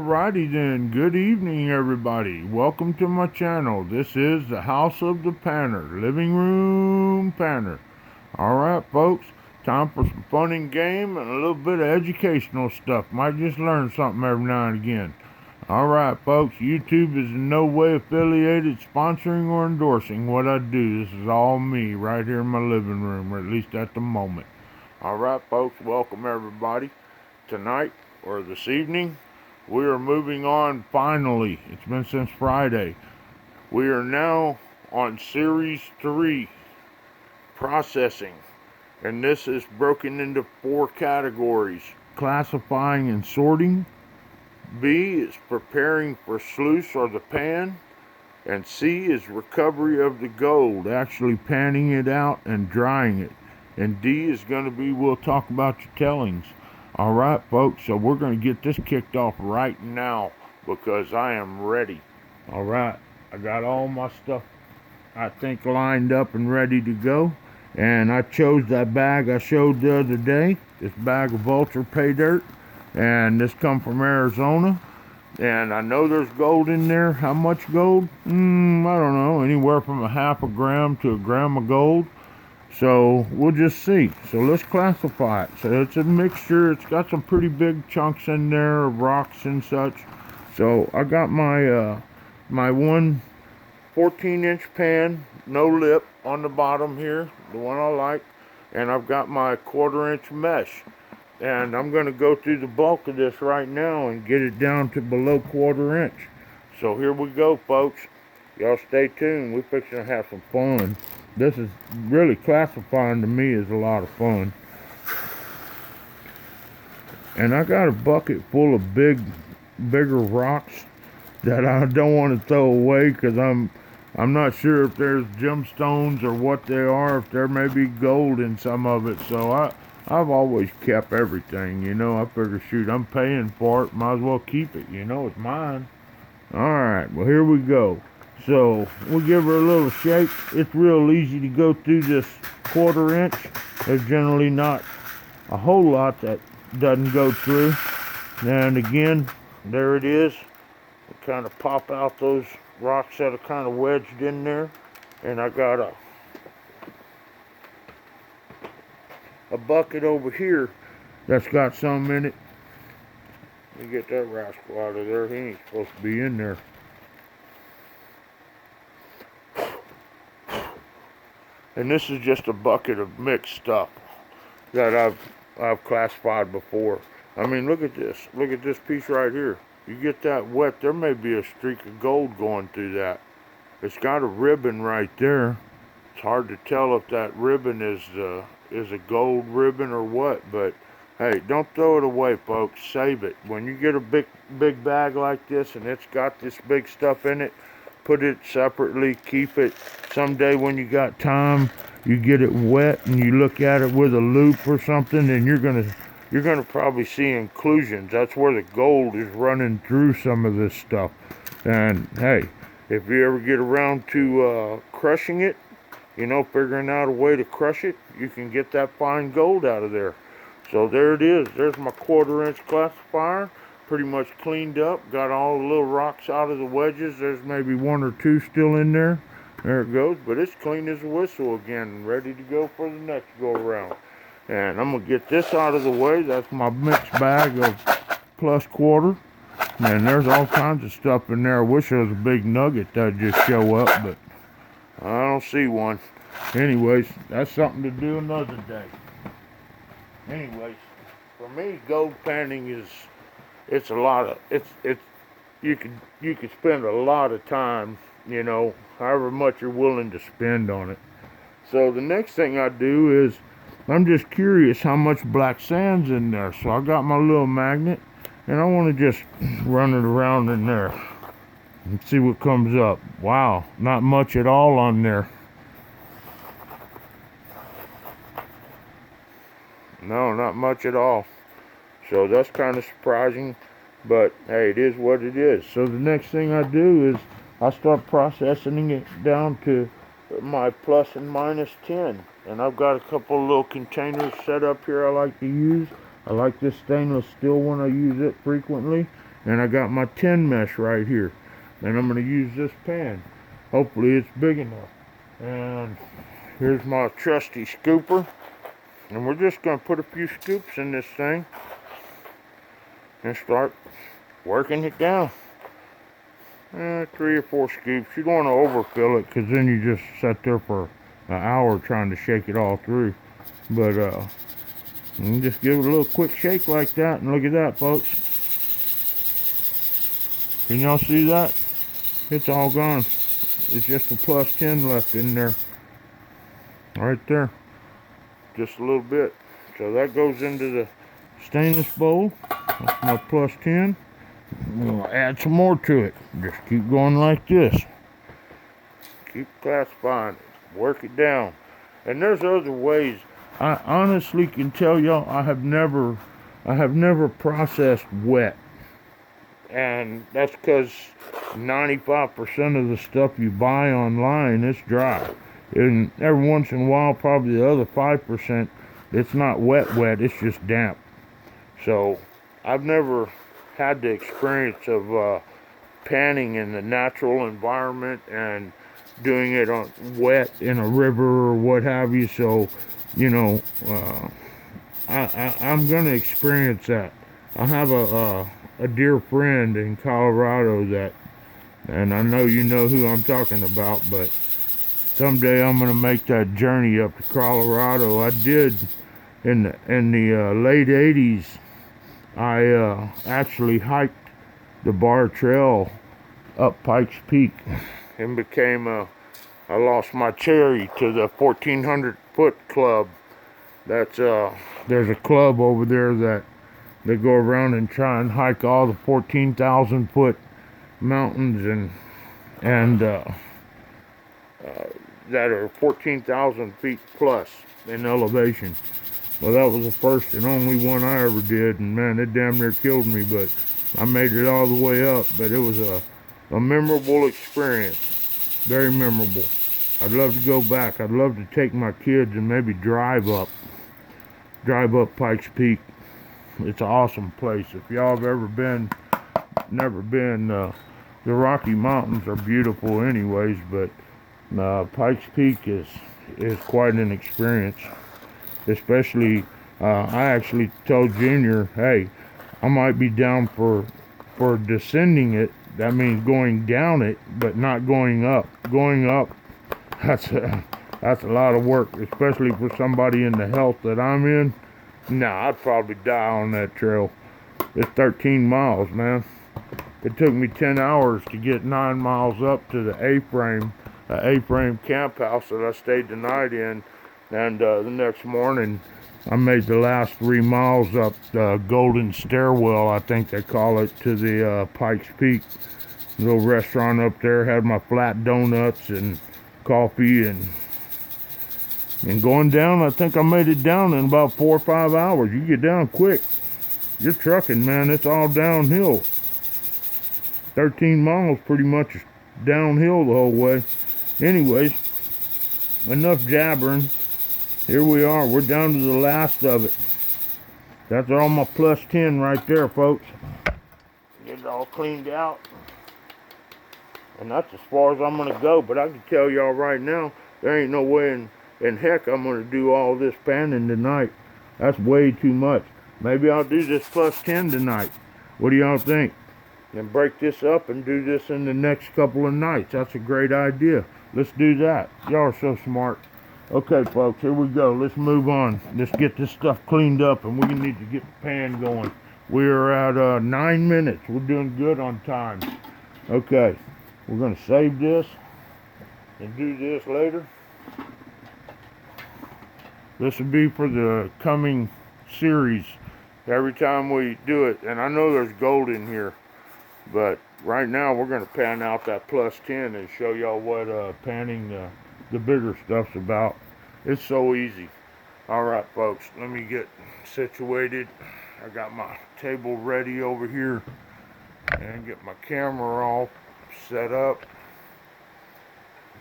Alrighty then, good evening everybody. Welcome to my channel. This is the House of the Panner, Living Room Panner. Alright folks, time for some fun and game and a little bit of educational stuff. Might just learn something every now and again. Alright folks, YouTube is in no way affiliated, sponsoring, or endorsing what I do. This is all me right here in my living room, or at least at the moment. Alright folks, welcome everybody. Tonight, or this evening, we are moving on finally. It's been since Friday. We are now on Series 3, processing. And this is broken into 4 categories. Classifying and sorting. B is preparing for sluice or the pan. And C is recovery of the gold, actually panning it out and drying it. And D is going to be, we'll talk about your tellings. Alright folks, so we're going to get this kicked off right now because I am ready. Alright, I got all my stuff I think lined up and ready to go. And I chose that bag I showed the other day, this bag of Vulture Pay Dirt. And this come from Arizona. And I know there's gold in there. How much gold? I don't know, anywhere from a half a gram to a gram of gold. So we'll just see. So let's classify it. So it's a mixture. It's got some pretty big chunks in there of rocks and such. So I got my my one 14-inch pan, no lip on the bottom here, the one I like, and I've got my 1/4-inch mesh. And I'm going to go through the bulk of this right now and get it down to below 1/4 inch. So here we go, folks. Y'all stay tuned. We're fixing to have some fun. This is really classifying to me is a lot of fun. And I got a bucket full of bigger rocks that I don't want to throw away because I'm not sure if there's gemstones or what they are, if there may be gold in some of it. So I've always kept everything, you know. I figure, shoot, I'm paying for it, might as well keep it, you know, it's mine. Alright, well here we go. So we'll give her a little shake. It's real easy to go through this 1/4 inch. There's generally not a whole lot that doesn't go through. And again, there it is. We kind of pop out those rocks that are kind of wedged in there. And I got a bucket over here that's got some in it. Let me get that rascal out of there. He ain't supposed to be in there. And this is just a bucket of mixed stuff that I've classified before. I mean, look at this. Look at this piece right here. You get that wet, there may be a streak of gold going through that. It's got a ribbon right there. It's hard to tell if that ribbon is a gold ribbon or what, but hey, don't throw it away, folks. Save it. When you get a big bag like this and it's got this big stuff in it, put it separately, keep it. Someday when you got time, you get it wet and you look at it with a loupe or something, and you're gonna probably see inclusions. That's where the gold is running through some of this stuff. And hey, if you ever get around to crushing it, you know, figuring out a way to crush it, you can get that fine gold out of there. So there it is. There's my 1/4 inch classifier. Pretty much cleaned up. Got all the little rocks out of the wedges. There's maybe 1 or 2 still in there. There it goes. But it's clean as a whistle again. Ready to go for the next go around. And I'm going to get this out of the way. That's my mixed bag of plus 1/4. And there's all kinds of stuff in there. I wish there was a big nugget that'd just show up, but I don't see one. Anyways, that's something to do another day. Anyways, for me, gold panning is, it's a lot of, you could spend a lot of time, you know, however much you're willing to spend on it. So the next thing I do is, I'm just curious how much black sand's in there. So I got my little magnet, and I want to just run it around in there and see what comes up. Wow, not much at all on there. No, not much at all. So that's kind of surprising, but hey, it is what it is. So the next thing I do is I start processing it down to my plus and minus 10. And I've got a couple little containers set up here I like to use. I like this stainless steel one. I use it frequently. And I got my tin mesh right here. And I'm going to use this pan. Hopefully it's big enough. And here's my trusty scooper. And we're just going to put a few scoops in this thing and start working it down. 3 or 4 scoops. You don't want to overfill it, because then you just sit there for an hour trying to shake it all through. But you just give it a little quick shake like that, and look at that, folks. Can y'all see that? It's all gone. It's just a plus 10 left in there. Right there. Just a little bit. So that goes into the stainless bowl. That's my plus 10. I'm going to add some more to it. Just keep going like this. Keep classifying it. Work it down. And there's other ways. I honestly can tell y'all I have never processed wet. And that's because 95% of the stuff you buy online is dry. And every once in a while, probably the other 5%, it's not wet, it's just damp. So I've never had the experience of panning in the natural environment and doing it on wet in a river or what have you. So, you know, I'm gonna experience that. I have a dear friend in Colorado that, and I know you know who I'm talking about, but someday I'm gonna make that journey up to Colorado. I did in the late '80s. I actually hiked the bar trail up Pikes Peak and became I lost my cherry to the 1,400-foot club. That's there's a club over there that they go around and try and hike all the 14,000-foot mountains and that are 14,000 feet plus in elevation. Well, that was the first and only one I ever did, and man, it damn near killed me, but I made it all the way up. But it was a memorable experience, very memorable. I'd love to go back. I'd love to take my kids and maybe drive up Pikes Peak. It's an awesome place. If y'all have never been, the Rocky Mountains are beautiful anyways, but Pikes Peak is quite an experience. Especially, I actually told Junior, hey, I might be down for descending it. That means going down it, but not going up. Going up, that's a lot of work, especially for somebody in the health that I'm in. Nah, I'd probably die on that trail. It's 13 miles, man. It took me 10 hours to get 9 miles up to the A-frame camp house that I stayed the night in. And the next morning, I made the last 3 miles up the Golden Stairwell, I think they call it, to the Pikes Peak. Little restaurant up there, had my flat donuts and coffee, and going down, I think I made it down in about 4 or 5 hours. You get down quick. You're trucking, man. It's all downhill. 13 miles pretty much downhill the whole way. Anyways, enough jabbering. Here we are. We're down to the last of it. That's all my plus 10 right there, folks. Get it all cleaned out. And that's as far as I'm going to go. But I can tell y'all right now, there ain't no way in heck I'm going to do all this panning tonight. That's way too much. Maybe I'll do this plus 10 tonight. What do y'all think? And break this up and do this in the next couple of nights. That's a great idea. Let's do that. Y'all are so smart. Okay, folks, here we go. Let's move on. Let's get this stuff cleaned up, and we need to get the pan going. We're at 9 minutes. We're doing good on time. Okay, we're going to save this and do this later. This will be for the coming series every time we do it. And I know there's gold in here, but right now we're going to pan out that plus 10 and show y'all what panning the bigger stuff's about. It's so easy. Alright, folks, let me get situated. I got my table ready over here and get my camera all set up.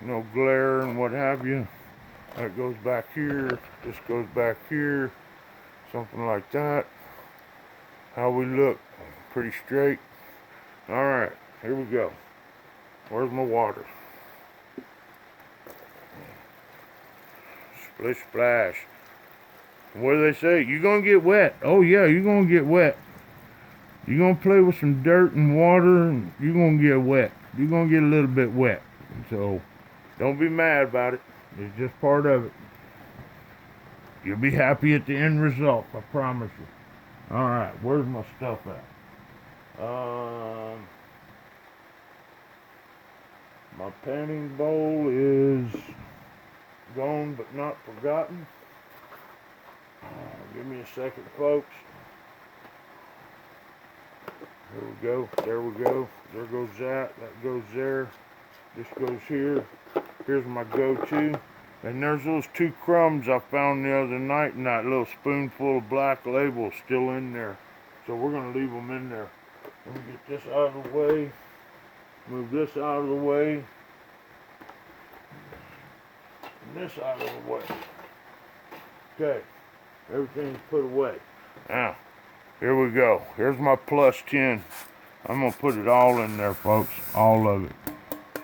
No glare and what have you. That goes back here. This goes back here. Something like that. How we look? Pretty straight. Alright, here we go. Where's my water? Splish splash. What do they say? You're gonna get wet. Oh yeah, you're gonna get wet. You're gonna play with some dirt and water and you're gonna get wet. You're gonna get a little bit wet. So don't be mad about it. It's just part of it. You'll be happy at the end result, I promise you. Alright, where's my stuff at? My panning bowl is gone but not forgotten. Give me a second, folks. There we go. There we go. There goes that. That goes there. This goes here. Here's my go-to. And there's those 2 crumbs I found the other night and that little spoonful of Black Label still in there. So we're going to leave them in there. Let me get this out of the way. Move this out of the way. And this out of the way. Okay. Everything's put away. Now, here we go. Here's my plus 10. I'm going to put it all in there, folks. All of it.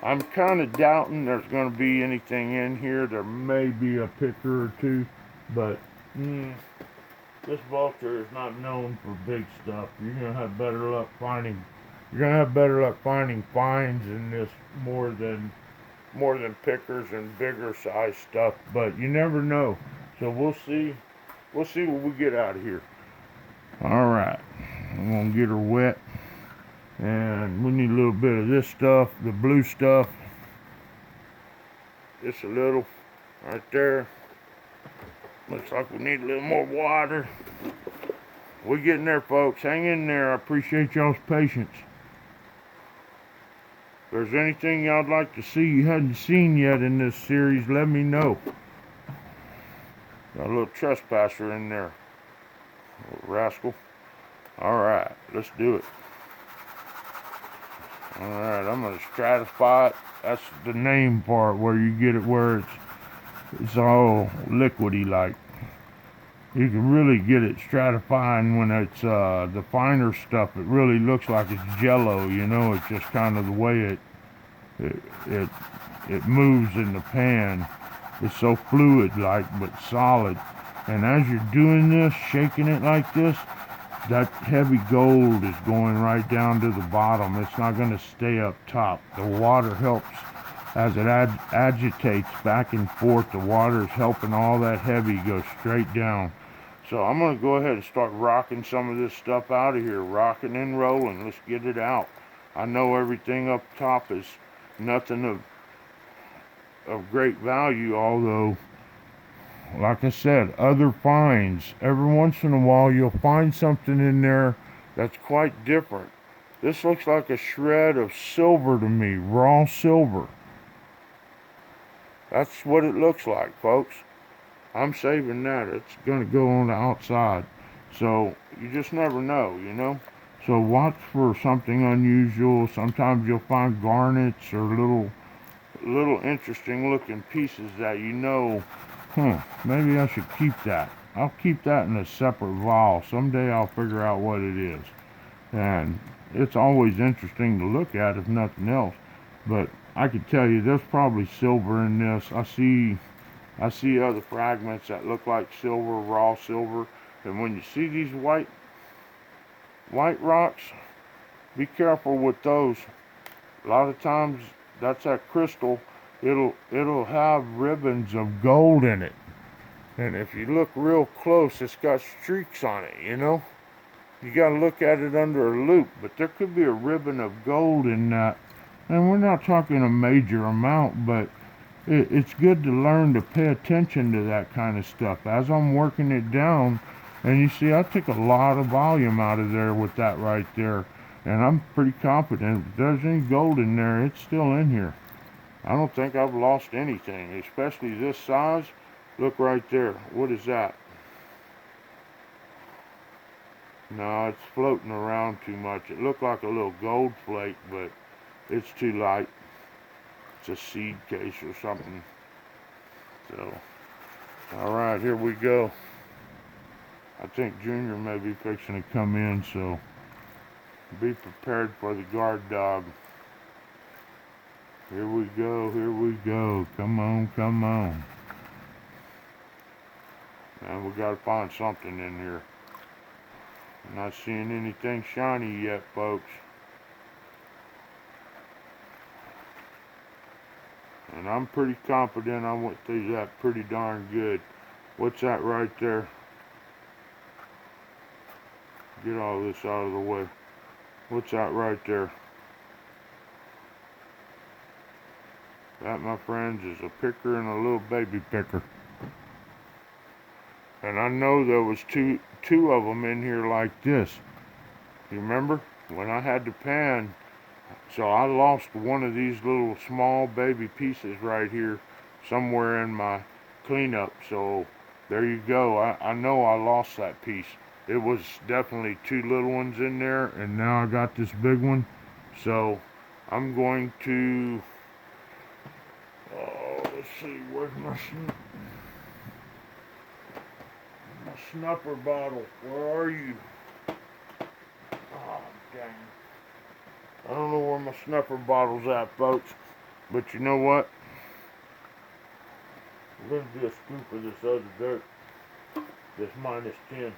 I'm kind of doubting there's going to be anything in here. There may be a picker or 2, but this vulture is not known for big stuff. You're going to have better luck finding. You're going to have better luck finding finds in this more than pickers and bigger size stuff. But you never know. So we'll see. We'll see what we get out of here. All right, I'm gonna get her wet. And we need a little bit of this stuff, the blue stuff. Just a little, right there. Looks like we need a little more water. We're getting there, folks. Hang in there. I appreciate y'all's patience. If there's anything y'all'd like to see you hadn't seen yet in this series, let me know. Got a little trespasser in there. Little rascal. Alright, let's do it. Alright, I'm going to stratify it. That's the name part where you get it where it's all liquidy like. You can really get it stratifying when it's the finer stuff. It really looks like it's jello, you know. It's just kind of the way it moves in the pan. It's so fluid like, but solid. And as you're doing this, shaking it like this, that heavy gold is going right down to the bottom. It's not going to stay up top. The water helps as it agitates back and forth. The water is helping all that heavy go straight down. So I'm going to go ahead and start rocking some of this stuff out of here. Rocking and rolling. Let's get it out. I know everything up top is nothing of great value, although like I said, other finds. Every once in a while you'll find something in there that's quite different. This looks like a shred of silver to me, raw silver. That's what it looks like, folks. I'm saving that. It's going to go on the outside. So you just never know, you know. So watch for something unusual. Sometimes you'll find garnets or little interesting looking pieces that you know, maybe I should keep that. I'll keep that in a separate vial. Someday I'll figure out what it is. And it's always interesting to look at if nothing else. But I can tell you there's probably silver in this. I see other fragments that look like silver, raw silver. And when you see these white rocks, be careful with those. A lot of times that's that crystal. It'll have ribbons of gold in it. And if you look real close, it's got streaks on it, you know? You gotta look at it under a loop, but there could be a ribbon of gold in that. And we're not talking a major amount, but it's good to learn to pay attention to that kind of stuff. As I'm working it down, and you see I took a lot of volume out of there with that right there. And I'm pretty confident if there's any gold in there, it's still in here. I don't think I've lost anything, especially this size. Look right there. What is that? No, it's floating around too much. It looked like a little gold flake, but it's too light. It's a seed case or something. So, all right, here we go. I think Junior may be fixing to come in, so Be prepared for the guard dog. Here we go, here we go. Come on, come on. And we gotta find something in here. I'm not seeing anything shiny yet, folks. And I'm pretty confident I went through that pretty darn good. What's that right there? Get all this out of the way. What's that right there? That, my friends, is a picker and a little baby picker. And I know there was two of them in here like this. You remember? When I had the pan, so I lost one of these little small baby pieces right here somewhere in my cleanup. So there you go. I know I lost that piece. It was definitely two little ones in there, and now I got this big one. So I'm going to, let's see, where's my snuffer bottle? Where are you? Oh, dang. I don't know where my snuffer bottle's at, folks. But you know what? We're going to do a scoop of this other dirt. This -10.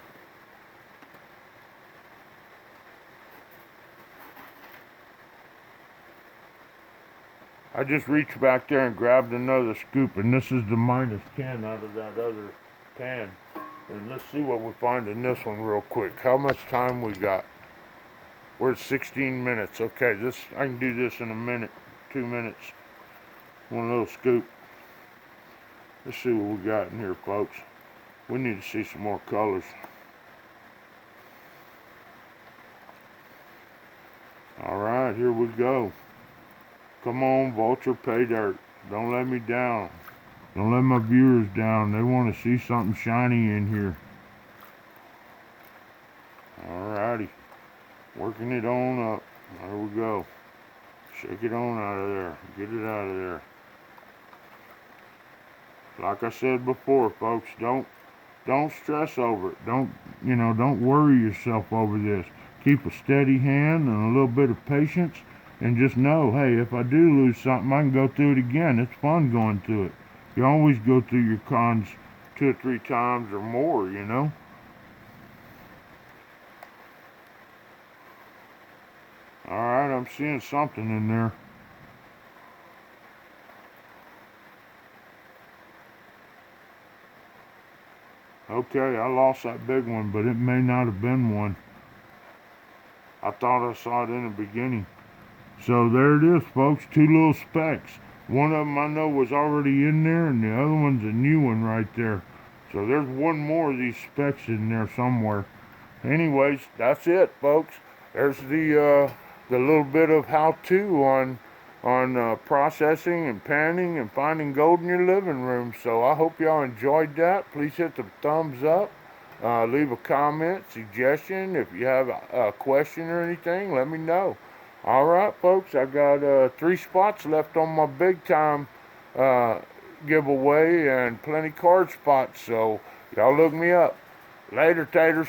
I just reached back there and grabbed another scoop, and this is the -10 out of that other pan. And let's see what we find in this one real quick. How much time we got? We're at 16 minutes. Okay, I can do this in a minute, 2 minutes. One little scoop. Let's see what we got in here, folks. We need to see some more colors. Alright, here we go. Come on, Vulture Pay Dirt. Don't let me down. Don't let my viewers down. They want to see something shiny in here. Alrighty. Working it on up. There we go. Shake it on out of there. Get it out of there. Like I said before, folks, don't stress over it. Don't worry yourself over this. Keep a steady hand and a little bit of patience, and just know, hey, if I do lose something, I can go through it again. It's fun going through it. You always go through your cons 2 or 3 times or more, you know. Alright, I'm seeing something in there. Okay, I lost that big one, but it may not have been one. I thought I saw it in the beginning. So there it is, folks. 2 little specks. One of them I know was already in there, and the other one's a new one right there. So there's one more of these specks in there somewhere. Anyways, that's it, folks. There's the little bit of how-to on processing and panning and finding gold in your living room. So I hope y'all enjoyed that. Please hit the thumbs up. Leave a comment, suggestion. If you have a question or anything, let me know. Alright, folks, I got 3 spots left on my big time giveaway and plenty card spots. So y'all look me up. Later, taters.